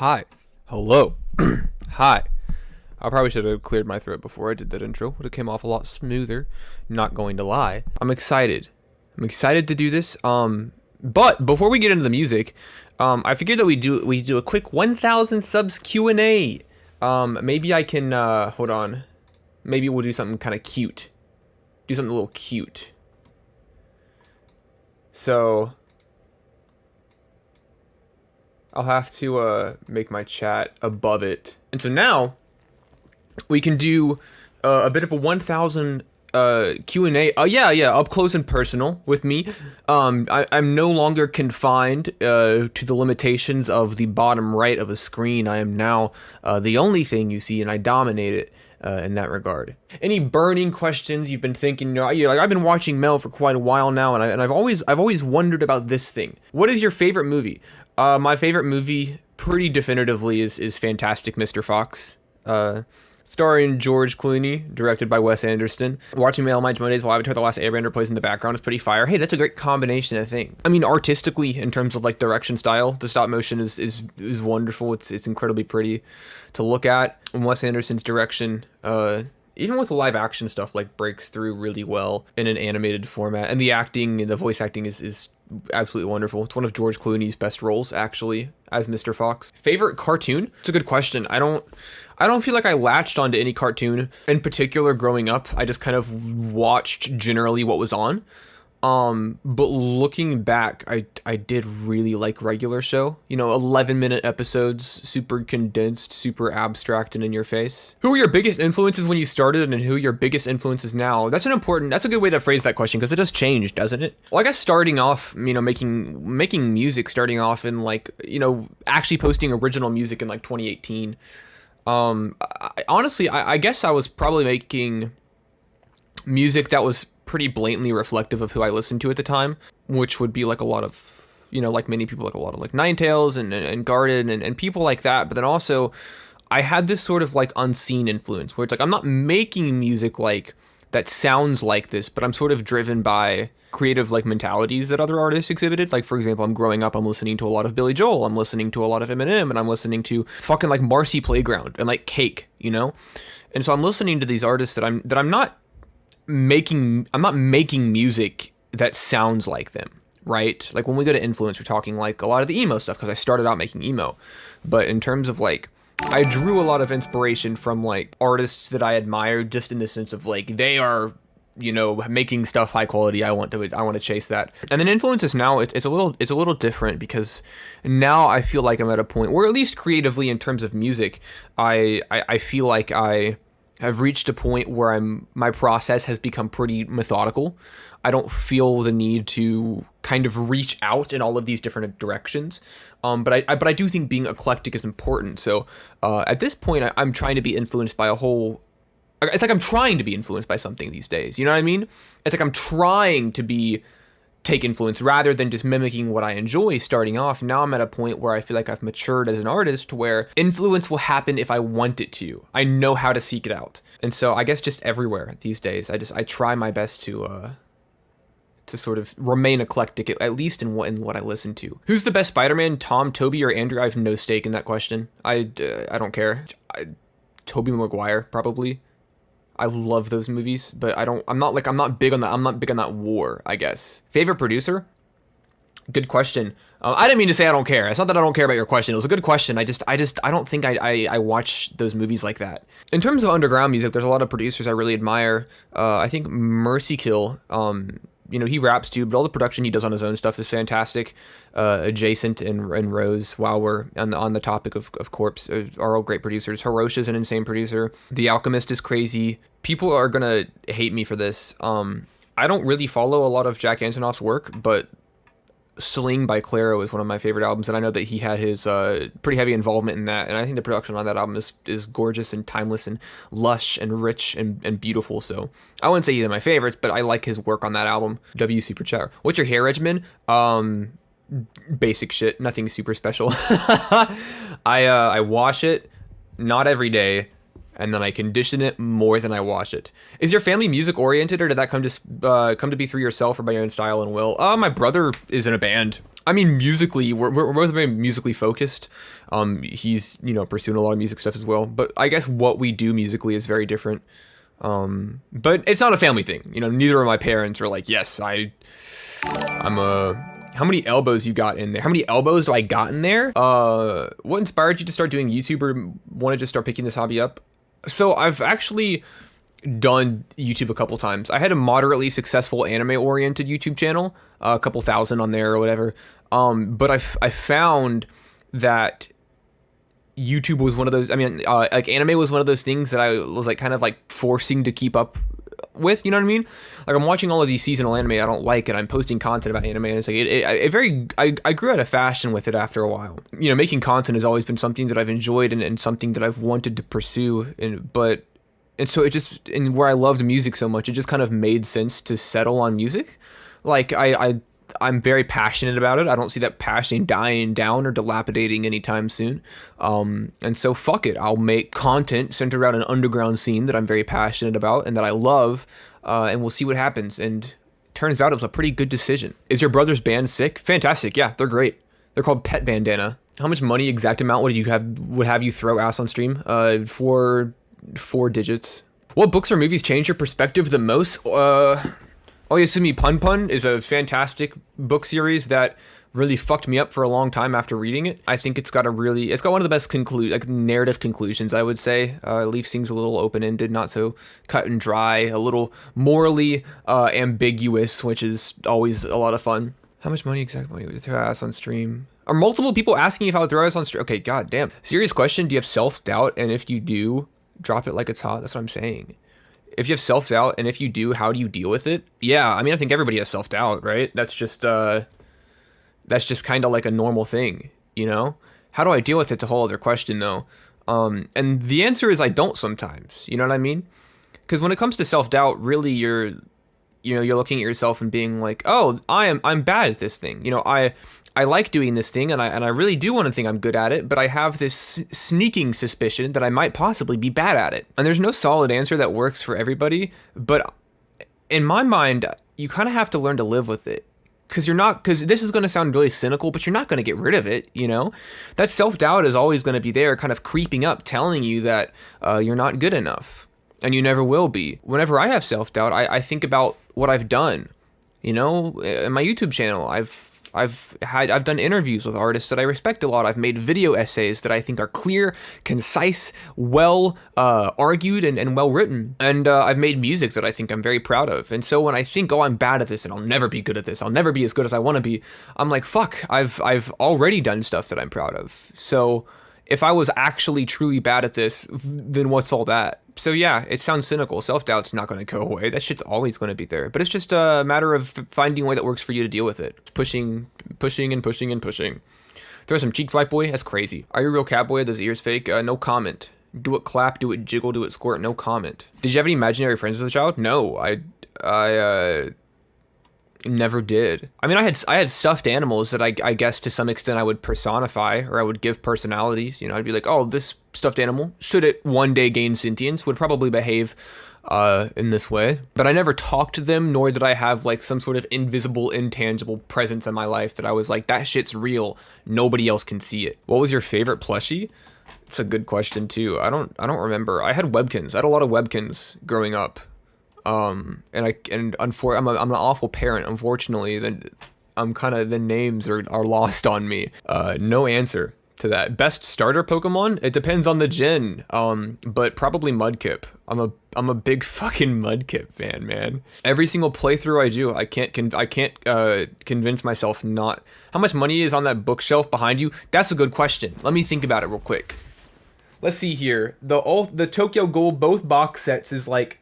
Hi. Hello. Hi. I probably should have cleared my throat before I did that intro. Would have came off a lot smoother. Not going to lie. I'm excited. I'm excited to do this. But before we get into the music, I figured that we do a quick 1,000 subs Q&A. Maybe I can hold on. Maybe we'll do something kind of cute. Do something a little cute. So I'll have to make my chat above it. And so now we can do a bit of a 1,000 Q&A. Yeah, up close and personal with me. I'm no longer confined to the limitations of the bottom right of the screen. I am now the only thing you see, and I dominate it in that regard. Any burning questions you've been thinking? I've been watching Mel for quite a while now, and I've always wondered about this thing. What is your favorite movie? My favorite movie, pretty definitively, is Fantastic Mr. Fox. Starring George Clooney, directed by Wes Anderson. Watching Mail My Mondays while Avatar: The Last Airbender plays in the background is pretty fire. Hey, that's a great combination, I think. I mean, artistically, in terms of like direction style, the stop motion is wonderful. It's incredibly pretty to look at. And Wes Anderson's direction, even with the live action stuff, like breaks through really well in an animated format. And the acting and the voice acting is absolutely wonderful. It's one of George Clooney's best roles, actually, as Mr. Fox. Favorite cartoon? It's a good question. I don't feel like I latched onto any cartoon in particular growing up. I just kind of watched generally what was on. But looking back, I did really like Regular Show. 11-minute episodes, super condensed, super abstract and in your face. Who were your biggest influences when you started, and who are your biggest influences now? That's a good way to phrase that question, because it does change, doesn't it? Well, I guess starting off, making music, starting off in actually posting original music in 2018. I guess I was probably making music that was pretty blatantly reflective of who I listened to at the time, which would be like a lot of, like many people, like a lot of like Ninetales and Garden and people like that. But then also I had this sort of like unseen influence where it's like, I'm not making music like that sounds like this, but I'm sort of driven by creative like mentalities that other artists exhibited. Like, for example, I'm growing up, I'm listening to a lot of Billy Joel, I'm listening to a lot of Eminem, and I'm listening to fucking like Marcy Playground and like Cake, And so I'm listening to these artists that I'm not making music that sounds like them, right? Like when we go to influence, we're talking like a lot of the emo stuff, because I started out making emo. But in terms of like, I drew a lot of inspiration from like artists that I admired, just in the sense of like they are making stuff high quality. I want to chase that. And then influences now, it's a little different, because now I feel like I'm at a point where, at least creatively in terms of music, I feel like I have reached a point where my process has become pretty methodical. I don't feel the need to kind of reach out in all of these different directions. But I do think being eclectic is important. So at this point, I'm trying to be influenced by it's like I'm trying to be influenced by something these days. You know what I mean? It's like I'm trying to take influence rather than just mimicking what I enjoy starting off. Now I'm at a point where I feel like I've matured as an artist, where influence will happen if I want it to. I know how to seek it out. And so I guess just everywhere these days, I try my best to sort of remain eclectic, at least in what I listen to. Who's the best Spider-Man, Tom, Toby, or Andrew? I have no stake in that question. I don't care. Tobey Maguire, probably. I love those movies, but I'm not big on that war, I guess. Favorite producer? Good question. I didn't mean to say I don't care. It's not that I don't care about your question. It was a good question. I don't think I watch those movies like that. In terms of underground music, there's a lot of producers I really admire. I think Mercy Kill, he raps too, but all the production he does on his own stuff is fantastic. Adjacent and Rose, while we're on the topic of Corpse, are all great producers. Hiroshi is an insane producer. The Alchemist is crazy. People are gonna hate me for this. I don't really follow a lot of Jack Antonoff's work, but Sling by Clairo is one of my favorite albums, and I know that he had his pretty heavy involvement in that, and I think the production on that album is gorgeous and timeless and lush and rich and beautiful. So I wouldn't say he's my favorites, but I like his work on that album. W Super Chair. What's your hair regimen? Basic shit, nothing super special. I wash it, not every day, and then I condition it more than I watch it. Is your family music oriented, or did that come to be through yourself or by your own style and will? My brother is in a band. I mean, musically, we're both very musically focused. He's, pursuing a lot of music stuff as well. But I guess what we do musically is very different. But it's not a family thing. Neither of my parents are like, yes, I'm a... How many elbows you got in there? How many elbows do I got in there? What inspired you to start doing YouTube or wanted to start picking this hobby up? So I've actually done YouTube a couple times. I had a moderately successful anime-oriented YouTube channel, a couple thousand on there or whatever. But I found that YouTube was one of those. I mean, like anime was one of those things that I was like kind of like forcing to keep up with, you know what I mean? Like I'm watching all of these seasonal anime I don't like, and I'm posting content about anime, and it's like I grew out of fashion with it after a while. Making content has always been something that I've enjoyed and something that I've wanted to pursue, and so it just, and where I loved music so much, it just kind of made sense to settle on music. Like I'm very passionate about it. I don't see that passion dying down or dilapidating anytime soon. And so fuck it. I'll make content centered around an underground scene that I'm very passionate about and that I love, and we'll see what happens. And turns out it was a pretty good decision. Is your brother's band sick? Fantastic. Yeah, they're great. They're called Pet Bandana. How much money exact amount would have you throw ass on stream? Four digits. What books or movies changed your perspective the most? Oyasumi Pun Pun is a fantastic book series that really fucked me up for a long time after reading it. I think it's got one of the best narrative conclusions, I would say. Leaves things a little open-ended, not so cut and dry, a little morally ambiguous, which is always a lot of fun. How much exact money would you throw ass on stream? Are multiple people asking if I would throw ass on stream? Okay, goddamn. Serious question, do you have self-doubt? And if you do, drop it like it's hot. That's what I'm saying. If you have self-doubt, and if you do, how do you deal with it? Yeah, I mean, I think everybody has self-doubt, right? That's just kind of like a normal thing, How do I deal with it? It's a whole other question, though. And the answer is I don't sometimes, you know what I mean? Because when it comes to self-doubt, really you're looking at yourself and being like, oh, I'm bad at this thing. I like doing this thing, and I really do want to think I'm good at it, but I have this sneaking suspicion that I might possibly be bad at it. And there's no solid answer that works for everybody, but in my mind, you kind of have to learn to live with it. Because this is going to sound really cynical, but you're not going to get rid of it, That self-doubt is always going to be there, kind of creeping up, telling you that you're not good enough, and you never will be. Whenever I have self-doubt, I think about what I've done, in my YouTube channel. I've done interviews with artists that I respect a lot. I've made video essays that I think are clear, concise, well argued, and well written. And I've made music that I think I'm very proud of. And so when I think, oh, I'm bad at this and I'll never be good at this, I'll never be as good as I want to be, I'm like, fuck, I've already done stuff that I'm proud of. So if I was actually truly bad at this, then what's all that? So yeah, it sounds cynical. Self-doubt's not going to go away. That shit's always going to be there. But it's just a matter of finding a way that works for you to deal with it. It's pushing and pushing and pushing. Throw some cheeks, white boy. That's crazy. Are you a real catboy? Are those ears fake? No comment. Do it clap, do it jiggle, do it squirt. No comment. Did you have any imaginary friends as a child? No, I never did. I mean, I had stuffed animals that I guess to some extent I would personify, or I would give personalities. I'd be like, oh, this stuffed animal, should it one day gain sentience, would probably behave in this way. But I never talked to them, nor did I have like some sort of invisible, intangible presence in my life that I was like, that shit's real. Nobody else can see it. What was your favorite plushie? It's a good question too. I don't remember. I had Webkins. I had a lot of Webkins growing up. I'm an awful parent, unfortunately. The names are lost on me. No answer to that. Best starter Pokemon? It depends on the gen. But probably Mudkip. I'm a big fucking Mudkip fan, man. Every single playthrough I do, I can't convince myself not. How much money is on that bookshelf behind you? That's a good question. Let me think about it real quick. Let's see here. The Tokyo Ghoul both box sets is like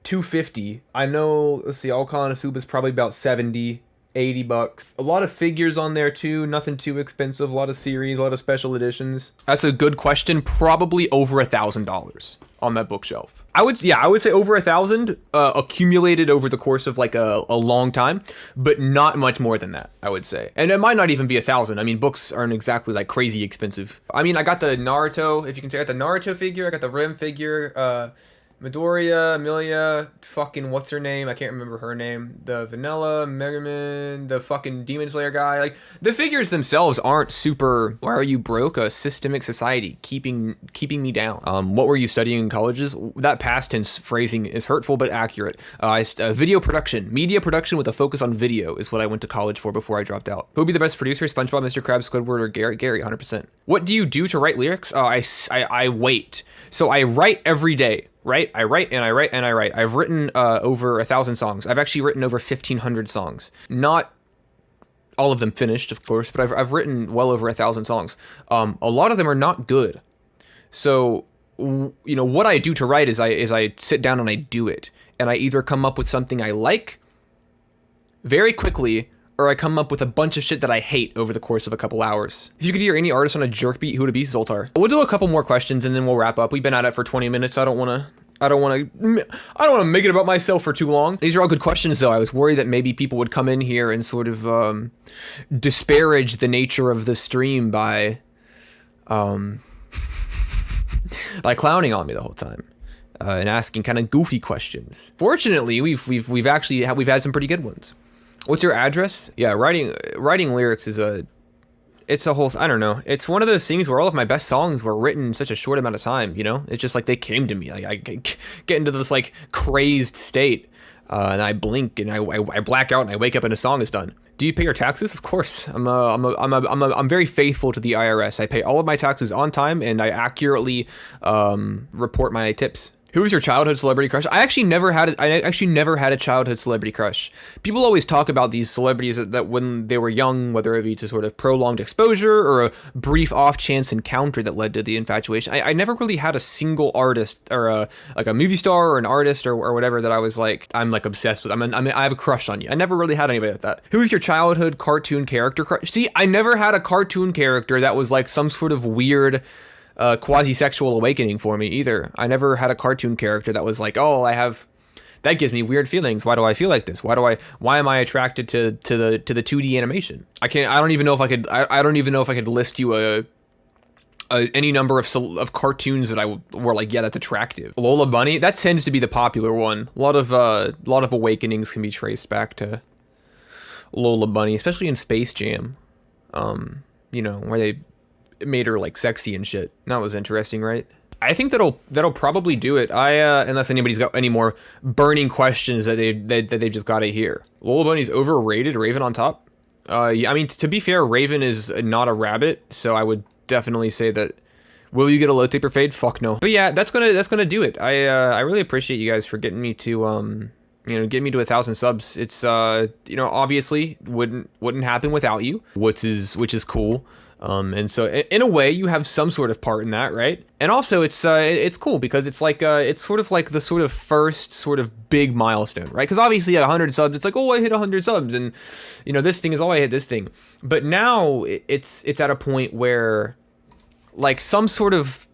$250. I know, let's see, All Konosuba is probably about $70, $80. A lot of figures on there too, nothing too expensive, a lot of series, a lot of special editions. That's a good question, probably over $1,000. on that bookshelf. I would say over 1,000 accumulated over the course of like a long time, but not much more than that, I would say. And it might not even be 1,000. I mean, books aren't exactly like crazy expensive. I mean, I got the Naruto, if you can say, I got the Naruto figure, I got the Rim figure, Midoriya, Amelia, fucking what's her name? I can't remember her name. The Vanilla, Megaman, the fucking Demon Slayer guy. Like, the figures themselves aren't super, why are you broke? A systemic society keeping me down. What were you studying in colleges? That past tense phrasing is hurtful but accurate. Video production, media production with a focus on video is what I went to college for before I dropped out. Who would be the best producer? SpongeBob, Mr. Krabs, Squidward, or Gary? Gary, 100%. What do you do to write lyrics? I wait. So I write every day. Right? I write and I write and I write. I've written over 1,000 songs. I've actually written over 1,500 songs. Not all of them finished, of course, but I've written well over 1,000 songs. A lot of them are not good. So, you know, what I do to write is I sit down and I do it. And I either come up with something I like very quickly, or I come up with a bunch of shit that I hate over the course of a couple hours. If you could hear any artist on a jerk beat, who would it be? Zoltar. We'll do a couple more questions and then we'll wrap up. We've been at it for 20 minutes. I don't want to make it about myself for too long. These are all good questions, though. I was worried that maybe people would come in here and sort of disparage the nature of the stream by clowning on me the whole time. And asking kind of goofy questions. Fortunately, we've had some pretty good ones. What's your address? Yeah, writing lyrics is it's a whole, I don't know. It's one of those things where all of my best songs were written in such a short amount of time, you know? It's just like they came to me. Like I get into this like crazed state, and I blink and I black out and I wake up and a song is done. Do you pay your taxes? Of course. I'm very faithful to the IRS. I pay all of my taxes on time and I accurately report my tips. Who was your childhood celebrity crush? I actually never had a childhood celebrity crush. People always talk about these celebrities that when they were young, whether it be to sort of prolonged exposure or a brief off-chance encounter that led to the infatuation. I never really had a single artist or a movie star or an artist or whatever that I was like, I'm like obsessed with. I have a crush on you. I never really had anybody like that. Who was your childhood cartoon character crush? See, I never had a cartoon character that was like some sort of weird quasi-sexual awakening for me either. I never had a cartoon character that was like, oh, that gives me weird feelings. Why do I feel like this? Why am I attracted to the 2D animation? I don't even know if I could list you any number of cartoons that were like, yeah, that's attractive. Lola Bunny, that tends to be the popular one. A lot of awakenings can be traced back to Lola Bunny, especially in Space Jam. You know, where they made her like sexy and shit. That was interesting, right? I think that'll probably do it. Unless anybody's got any more burning questions that they've just got to hear. Lola Bunny's overrated. Raven on top. Yeah, I mean, to be fair, Raven is not a rabbit, so I would definitely say that. Will you get a low taper fade? Fuck no. But yeah, that's gonna do it. I really appreciate you guys for getting me to get me to 1,000 subs. It's obviously wouldn't happen without you, which is cool. And so in a way you have some sort of part in that, right? And also it's cool because it's like it's sort of like the sort of first sort of big milestone, right? Because obviously at 100 subs it's like, oh, I hit 100 subs and this thing is, oh, I hit this thing. But now it's at a point where like some sort of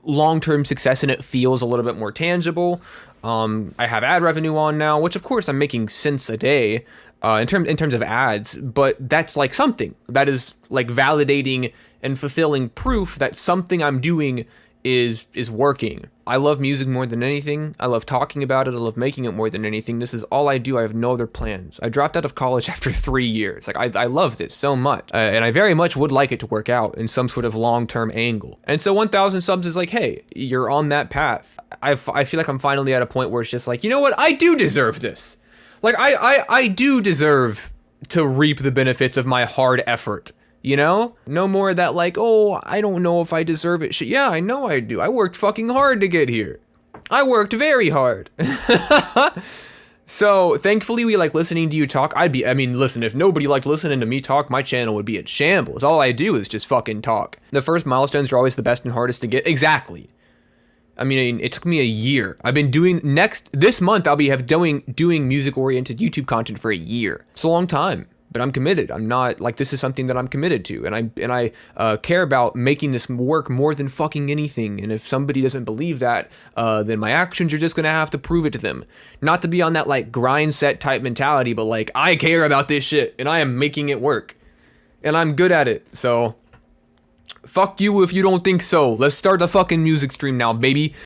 long-term success in it feels a little bit more tangible. I have ad revenue on now, which of course I'm making cents a day in terms of ads, but that's like something that is like validating and fulfilling proof that something I'm doing is working. I love music more than anything. I love talking about it. I love making it more than anything. This is all I do. I have no other plans. I dropped out of college after 3 years. Like I love this so much, and I very much would like it to work out in some sort of long-term angle. And so 1,000 subs is like, hey, you're on that path. I feel like I'm finally at a point where it's just like, you know what? I do deserve this. Like I do deserve to reap the benefits of my hard effort. No more of that like, oh, I don't know if I deserve it shit. Yeah, I know I do. I worked fucking hard to get here. I worked very hard. So thankfully we like listening to you talk. Listen, if nobody liked listening to me talk, my channel would be in shambles. All I do is just fucking talk. The first milestones are always the best and hardest to get. Exactly. I mean, it took me a year. I've been this month I'll be doing music oriented YouTube content for a year. It's a long time. but I'm committed. I'm not like, this is something that I'm committed to, and I care about making this work more than fucking anything. And if somebody doesn't believe that, then my actions are just gonna have to prove it to them. Not to be on that like grind set type mentality, but like, I care about this shit and I am making it work, and I'm good at it. So fuck you if you don't think so. Let's start the fucking music stream now, baby.